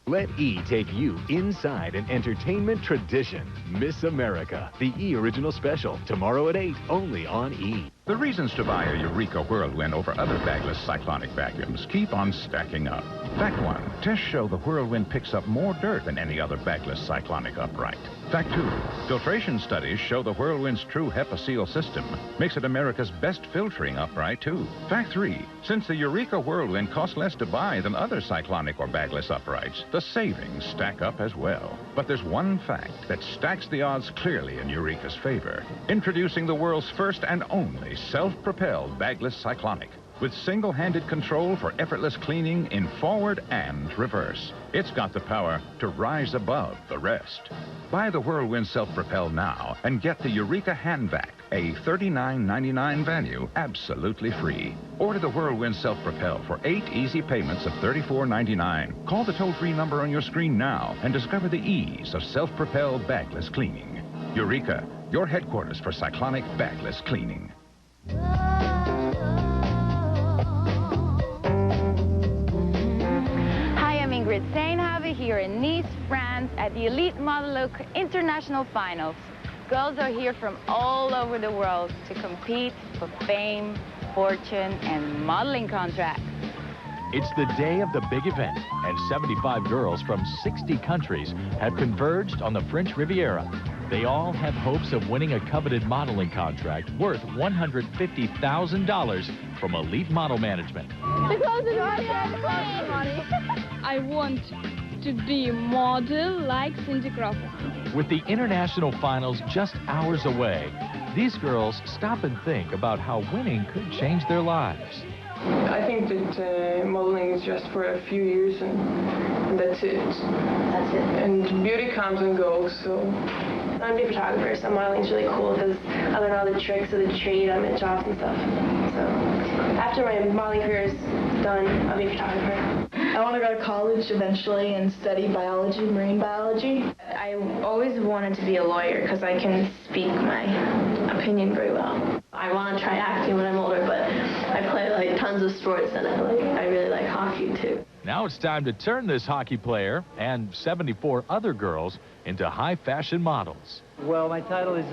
Let E! take you inside an entertainment tradition. Miss America, the E! Original Special, tomorrow at 8, only on E! The reasons to buy a Eureka Whirlwind over other bagless cyclonic vacuums keep on stacking up. Fact 1, tests show the Whirlwind picks up more dirt than any other bagless cyclonic upright. Fact 2, filtration studies show the Whirlwind's true HEPA seal system makes it America's best filtering upright, too. Fact 3, since the Eureka Whirlwind costs less to buy than other cyclonic or bagless uprights, the savings stack up as well. But there's one fact that stacks the odds clearly in Eureka's favor. Introducing the world's first and only self-propelled bagless cyclonic with single-handed control for effortless cleaning in forward and reverse. It's got the power to rise above the rest. Buy the Whirlwind Self-Propel now and get the Eureka Hand Vac, a $39.99 value, absolutely free. Order the Whirlwind Self-Propel for 8 easy payments of $34.99. Call the toll-free number on your screen now and discover the ease of self-propelled bagless cleaning. Eureka, your headquarters for cyclonic bagless cleaning. Saint-Have here in Nice, France at the Elite Model Look International Finals. Girls are here from all over the world to compete for fame, fortune, and modeling contracts. It's the day of the big event, and 75 girls from 60 countries have converged on the French Riviera. They all have hopes of winning a coveted modeling contract worth $150,000 from Elite Model Management. I want to be a model like Cindy Crawford. With the international finals just hours away, these girls stop and think about how winning could change their lives. I think that modeling is just for a few years and that's it. That's it. And beauty comes and goes, so. I'm a photographer, so modeling is really cool because I learn all the tricks of the trade on my jobs and stuff. So after my modeling career is done, I'll be a photographer. I want to go to college eventually and study biology, marine biology. I always wanted to be a lawyer because I can speak my opinion very well. I want to try acting when I'm older, but I play like tons of sports and I really like hockey too. Now it's time to turn this hockey player and 74 other girls into high fashion models. Well, my title is,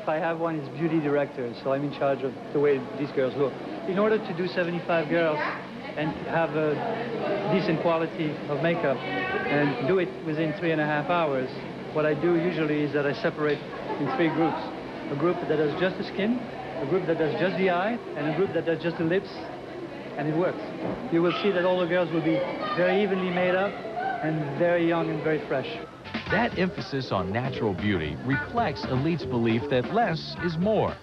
if I have one, is beauty director, so I'm in charge of the way these girls look. In order to do 75 girls and have a decent quality of makeup and do it within 3.5 hours, what I do usually is that I separate in 3 groups. A group that does just the skin, a group that does just the eye, and a group that does just the lips, and it works. You will see that all the girls will be very evenly made up and very young and very fresh. That emphasis on natural beauty reflects Elite's belief that less is more.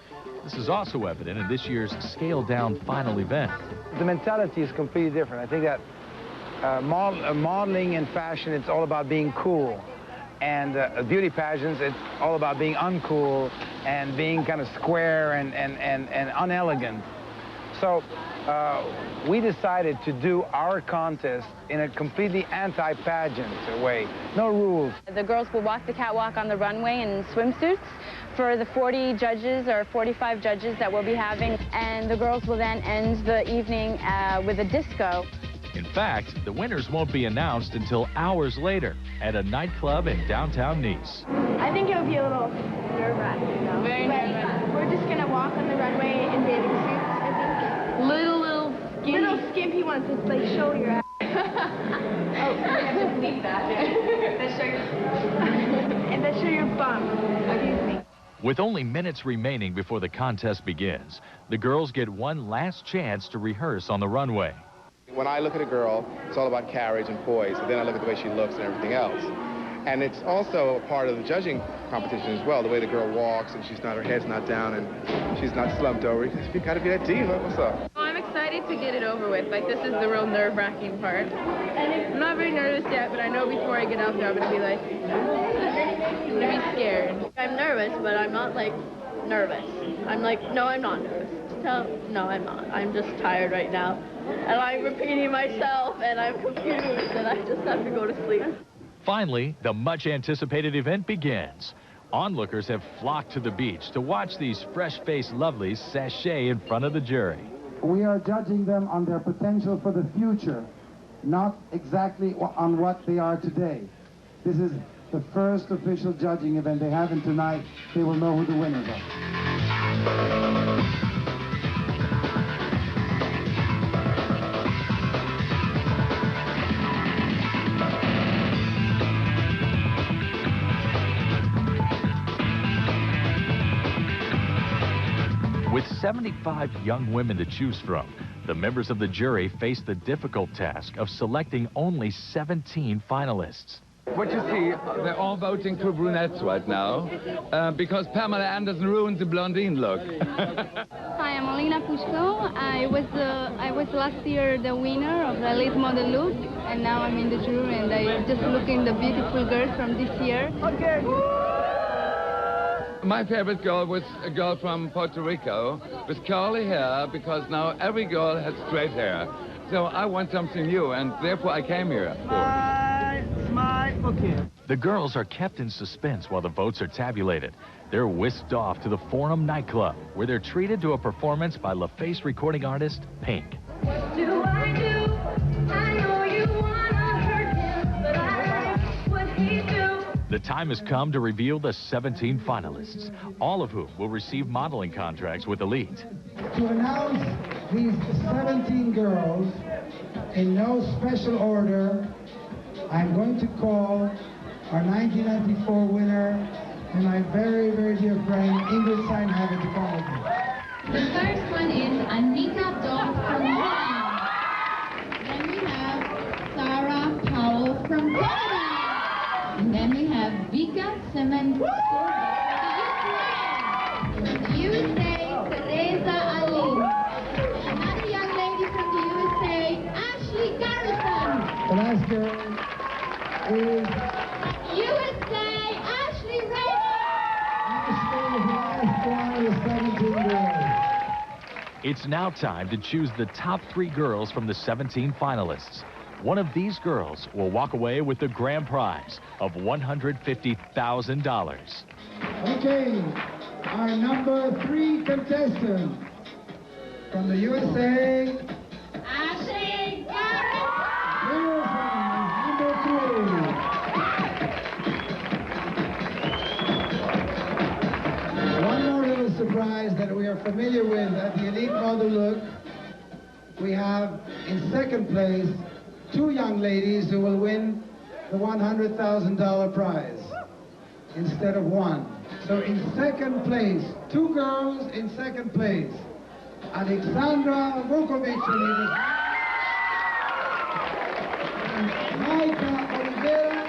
This is also evident in this year's scaled-down final event. The mentality is completely different. I think that modeling and fashion, it's all about being cool. And beauty pageants, it's all about being uncool and being kind of square and unelegant. So we decided to do our contest in a completely anti-pageant way. No rules. The girls will walk the catwalk on the runway in swimsuits for the 40 judges or 45 judges that we'll be having. And the girls will then end the evening with a disco. In fact, the winners won't be announced until hours later at a nightclub in downtown Nice. I think it'll be a little nerve-wracking, though. Very nerve-wracking. We're just going to walk on the runway in bathing suits, I think. Little skinny. Little skimpy ones that like show your ass. Oh, we have to bleep that. That show your... And that show your bum. Excuse me. With only minutes remaining before the contest begins, the girls get one last chance to rehearse on the runway. When I look at a girl, it's all about carriage and poise, and then I look at the way she looks and everything else. And it's also a part of the judging competition as well, the way the girl walks and her head's not down and she's not slumped over. You gotta be that diva. What's up? Well, I'm excited to get it over with. Like, this is the real nerve-wracking part. I'm not very nervous yet, but I know before I get out there, I'm gonna be like, I'm gonna be scared. I'm nervous, but I'm not like nervous. I'm like, no, I'm not nervous. No, I'm not. I'm just tired right now. And I'm repeating myself, and I'm confused, and I just have to go to sleep. Finally, the much-anticipated event begins. Onlookers have flocked to the beach to watch these fresh-faced lovelies sashay in front of the jury. We are judging them on their potential for the future, not exactly on what they are today. This is the first official judging event they have, and tonight they will know who the winners are. With 75 young women to choose from, the members of the jury face the difficult task of selecting only 17 finalists. What you see, they're all voting for brunettes right now because Pamela Anderson ruined the blondine look. Hi, I'm Lana. I was last year the winner of the Elite Model Look, and now I'm in the jury, and I'm just looking the beautiful girls from this year. Okay. My favorite girl was a girl from Puerto Rico with curly hair because now every girl has straight hair. So I want something new, and therefore I came here. Smile, okay. The girls are kept in suspense while the votes are tabulated. They're whisked off to the Forum nightclub, where they're treated to a performance by LaFace recording artist Pink. What do I do? I know you wanna hurt him, but I like what he do. The time has come to reveal the 17 finalists, all of whom will receive modeling contracts with Elite. To announce these 17 girls in no special order, I'm going to call our 1994 winner and my very, very dear friend, Ingrid Steinhagen, to come with me. The first one is Anita Dot from Iran. Then we have Sarah Powell from Canada. And then we have Vika Semen from the USA, Teresa Ali. Another young lady from the USA, Ashley Garrison. The last girl is USA, Ashley Ray. It's now time to choose the top 3 girls from the 17 finalists. One of these girls will walk away with the grand prize of $150,000. Okay, our number 3 contestant from the USA. Ashley Number 3. One more little surprise that we are familiar with at the Elite Model Look. We have in second place 2 young ladies who will win the $100,000 prize instead of 1. So in second place, 2 girls in second place. Alexandra Vukovic and Maika Oliveira.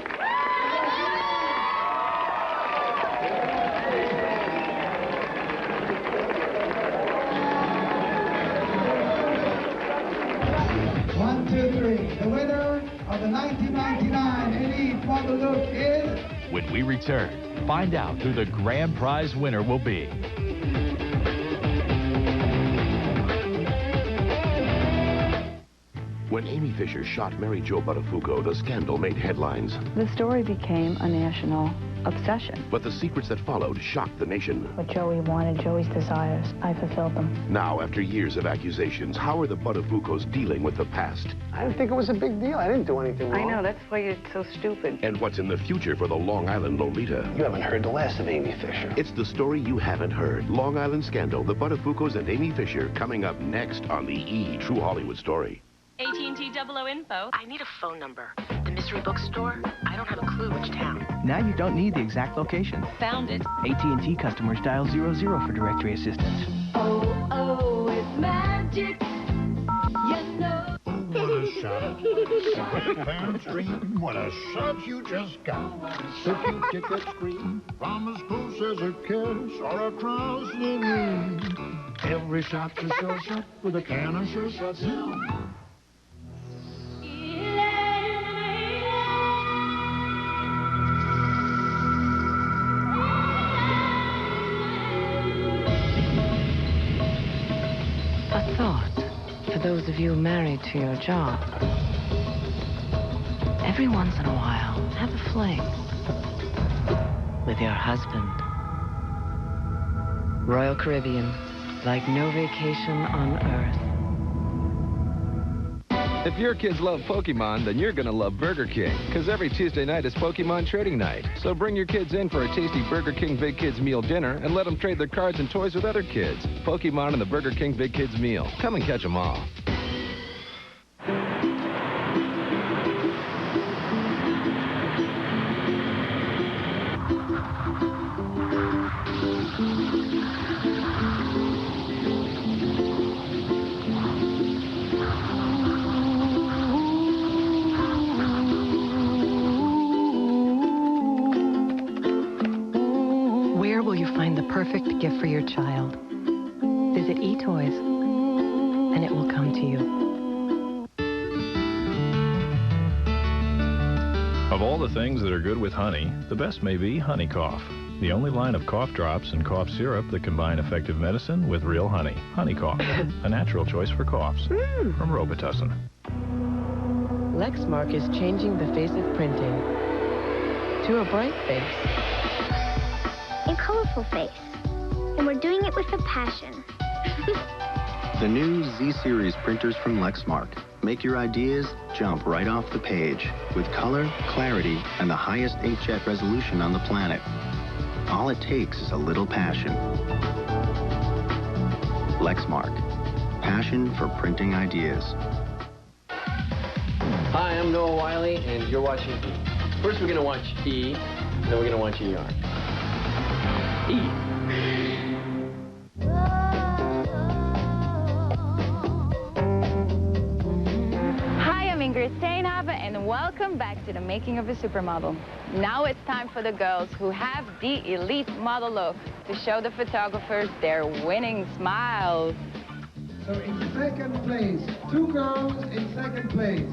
One, two, three. The winner of the 1999 Elite Model Look is... When we return, find out who the grand prize winner will be. When Amy Fisher shot Mary Jo Buttafuoco, the scandal made headlines. The story became a national obsession. But the secrets that followed shocked the nation. What Joey wanted, Joey's desires, I fulfilled them. Now, after years of accusations, how are the Buttafuocos dealing with the past? I didn't think it was a big deal. I didn't do anything wrong. I know, that's why you're so stupid. And what's in the future for the Long Island Lolita? You haven't heard the last of Amy Fisher. It's the story you haven't heard. Long Island Scandal, the Buttafuocos and Amy Fisher, coming up next on the E! True Hollywood Story. AT&T 00 info. I need a phone number. The mystery bookstore? I don't have a clue which town. Now you don't need the exact location. Found it. AT&T customers dial 00 for directory assistance. Oh, oh, it's magic. You know. What a shot. Fan stream, what a shot you just got. If you kick that screen from as close as a kiss or across the room, every shot's a sure shot with a can of sure shots. A thought for those of you married to your job. Every once in a while, have a fling with your husband. Royal Caribbean, like no vacation on Earth. If your kids love Pokemon, then you're going to love Burger King, because every Tuesday night is Pokemon trading night. So bring your kids in for a tasty Burger King Big Kids meal dinner and let them trade their cards and toys with other kids. Pokemon and the Burger King Big Kids meal. Come and catch them all. Perfect gift for your child. Visit eToys, and it will come to you. Of all the things that are good with honey, the best may be Honey Cough, the only line of cough drops and cough syrup that combine effective medicine with real honey. Honey Cough, a natural choice for coughs. From Robitussin. Lexmark is changing the face of printing to a bright face. A colorful face. And we're doing it with a passion. The new Z-Series printers from Lexmark make your ideas jump right off the page with color, clarity, and the highest inkjet resolution on the planet. All it takes is a little passion. Lexmark. Passion for printing ideas. Hi, I'm Noah Wiley, and you're watching E. First we're going to watch E, then we're going to watch ER. E. And welcome back to the making of a supermodel. Now it's time for the girls who have the elite model look to show the photographers their winning smiles. So in second place, 2 girls in second place.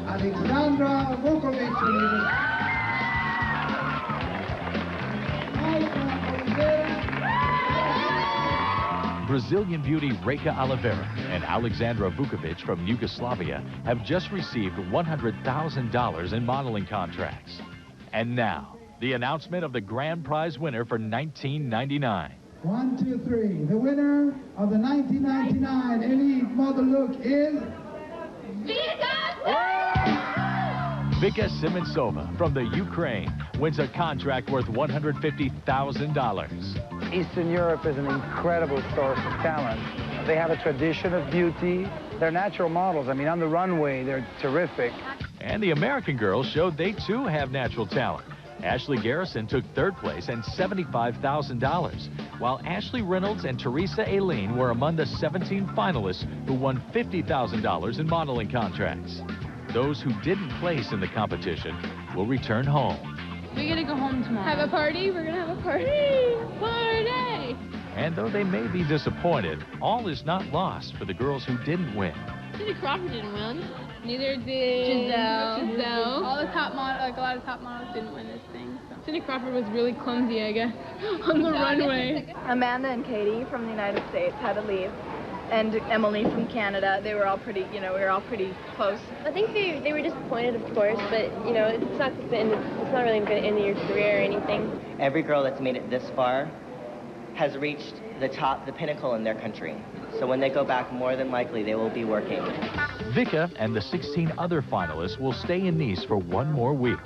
Alexandra Vukovic Brazilian beauty Reka Oliveira and Alexandra Vukovic from Yugoslavia have just received $100,000 in modeling contracts. And now, the announcement of the grand prize winner for 1999. 1, 2, 3. The winner of the 1999 Elite Model Look is Vika Simonsova from the Ukraine wins a contract worth $150,000. Eastern Europe is an incredible source of talent. They have a tradition of beauty. They're natural models. I mean, on the runway, they're terrific. And the American girls showed they too have natural talent. Ashley Garrison took third place and $75,000, while Ashley Reynolds and Teresa Aileen were among the 17 finalists who won $50,000 in modeling contracts. Those who didn't place in the competition will return home. We're gonna go home tomorrow. Have a party? We're gonna have a party. Party! And though they may be disappointed, all is not lost for the girls who didn't win. Cindy Crawford didn't win. Neither did Giselle. All the top models, like a lot of top models, didn't win this thing. So. Cindy Crawford was really clumsy, I guess, on the runway. Amanda and Katie from the United States had to leave. And Emily from Canada, they were all pretty, we were all pretty close. I think they were disappointed, of course, but, it's not really going to end your career or anything. Every girl that's made it this far has reached the pinnacle in their country. So when they go back, more than likely, they will be working. Vika and the 16 other finalists will stay in Nice for one more week.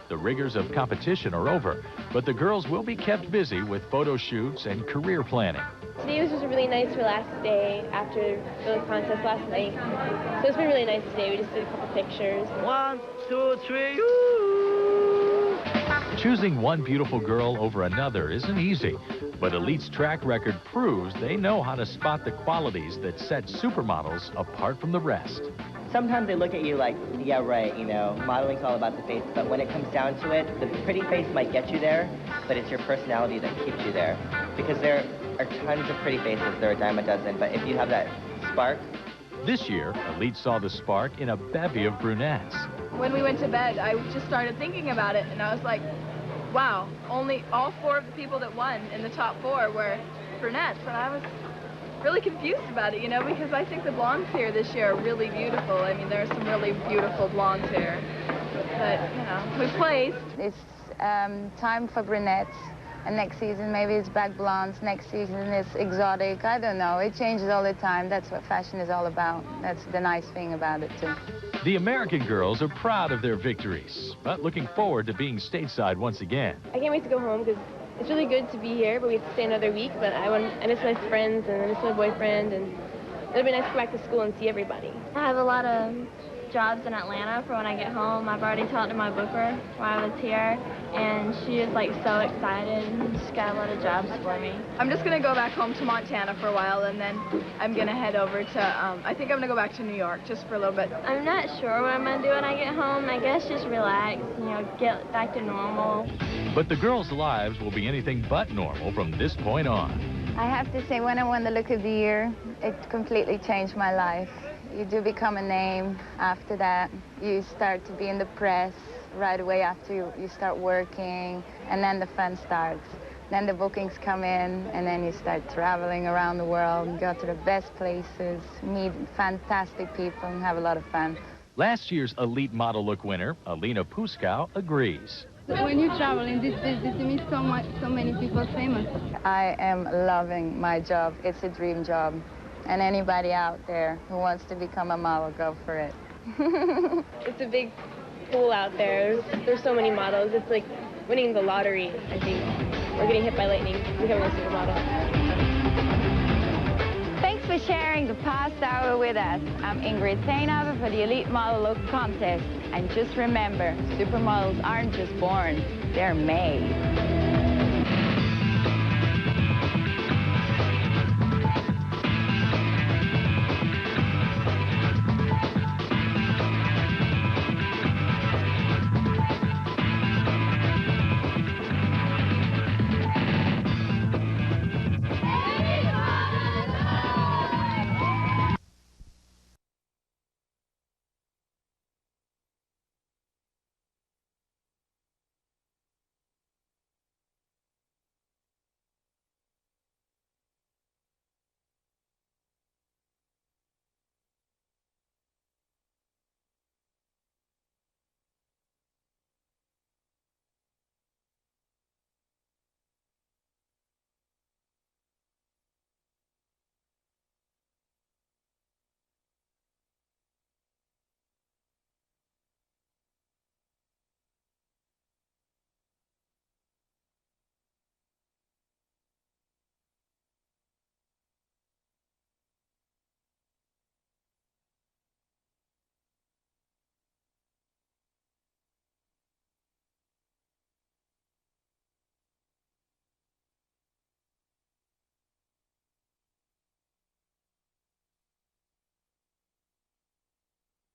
The rigors of competition are over, but the girls will be kept busy with photo shoots and career planning. Today was just a really nice, relaxed day after the contest last night. So it's been really nice today. We just did a couple pictures. 1, 2, 3, Choosing one beautiful girl over another isn't easy, but Elite's track record proves they know how to spot the qualities that set supermodels apart from the rest. Sometimes they look at you like, yeah, right, modeling's all about the face, but when it comes down to it, the pretty face might get you there, but it's your personality that keeps you there. Because there are tons of pretty faces, there are a dime a dozen, but if you have that spark. This year, Elite saw the spark in a bevy of brunettes. When we went to bed, I just started thinking about it, and I was like, wow, all 4 of the people that won in the top 4 were brunettes, and I was really confused about it, because I think the blondes here this year are really beautiful. I mean, there are some really beautiful blondes here. But, we placed. It's time for brunettes. And next season, maybe it's back blondes. Next season, it's exotic. I don't know. It changes all the time. That's what fashion is all about. That's the nice thing about it, too. The American girls are proud of their victories, but looking forward to being stateside once again. I can't wait to go home because it's really good to be here, but we have to stay another week. But I miss my friends and I miss my boyfriend, and it'll be nice to go back to school and see everybody. I have a lot of jobs in Atlanta for when I get home. I've already talked to my booker while I was here, and she is like so excited. She's got a lot of jobs for me. I'm just gonna go back home to Montana for a while, and then I'm gonna head over to, I think I'm gonna go back to New York just for a little bit. I'm not sure what I'm gonna do when I get home. I guess just relax, get back to normal. But the girls' lives will be anything but normal from this point on. I have to say, when I won the Look of the Year, it completely changed my life. You do become a name after that. You start to be in the press right away after you start working, and then the fun starts. Then the bookings come in, and then you start traveling around the world and go to the best places, meet fantastic people, and have a lot of fun. Last year's Elite Model Look winner, Alina Puskow, agrees. When you travel in this business, you meet so many people famous. I am loving my job. It's a dream job. And anybody out there who wants to become a model, go for it. It's a big pool out there. There's so many models. It's like winning the lottery, I think. Or getting hit by lightning, becoming a supermodel. Thanks for sharing the past hour with us. I'm Ingrid Teenhaver for the Elite Model Look Contest. And just remember, supermodels aren't just born, they're made.